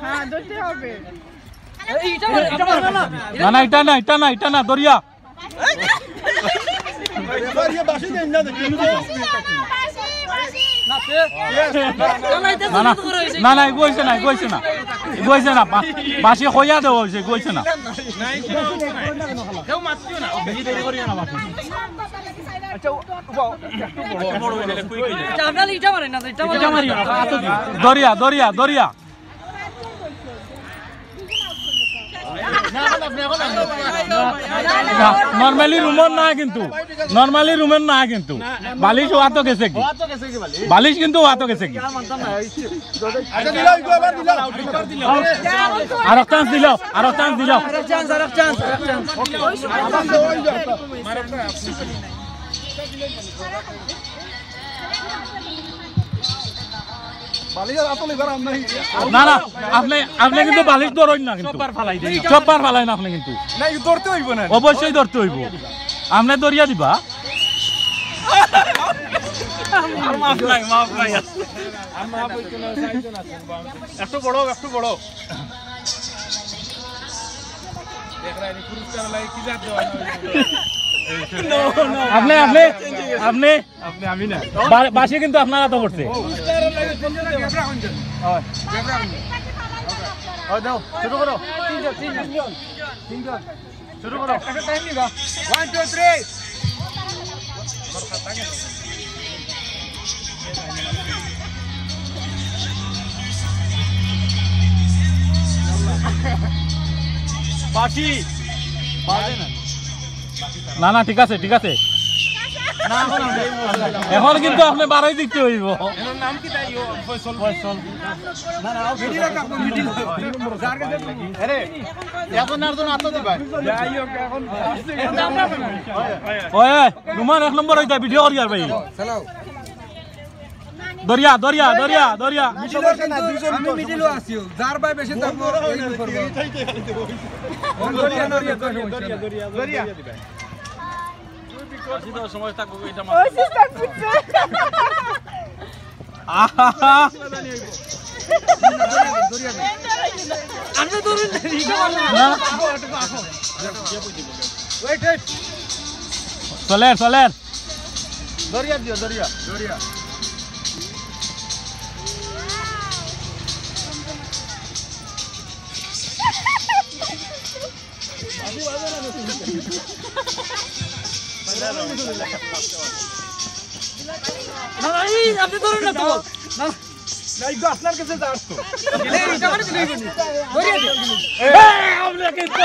হ্যাঁ ধরতে হবে না না এটা না দরিয়া না না গইছে না বাসি হইয়া দেওয়া হয়েছে গইছে না দরিয়া নরমালি রুমের না কিন্তু বালিশ হওয়া তো গেছে কি বালিশ কিন্তু হওয়া তো গেছে কি আর চান্স দিল না না আপনি কিন্তু বালিশ ধরেন না কিন্তু সববার ফালাই না আপনি কিন্তু অবশ্যই ধরতে হইব আপনি দরিয়া দিবা একটু বড় আপনি বাসি কিন্তু আপনারা তো করছে শুরু করো টাইম নিবা 1 2 3 বাসি না ঠিক আছে এখন কিন্তু আপনি বাড়াই দিতে হইব নাম কি তাই ফয়সাল না আরে এখন আর জন আতো দিবা যাই হোক এখন ওই রুমান 1 নম্বর হইতা ভিডিও করি আর ভাই দরিয়া আমি মিডিলও আছিও যার ভাই বেশি থাকবো ওই করব দরিয়া দিবা সময় থাকবো এটা ওই সিস্টার পুত্র আহা আমরা ধরুন ওয়েট চলেন দরিয়া দিও দরিয়া আপনি ধরুন না তো না এই আপনার কাছে যাচ্ছ এটা মানে দিলেই বলি ধরিয়ে আমরা কিন্তু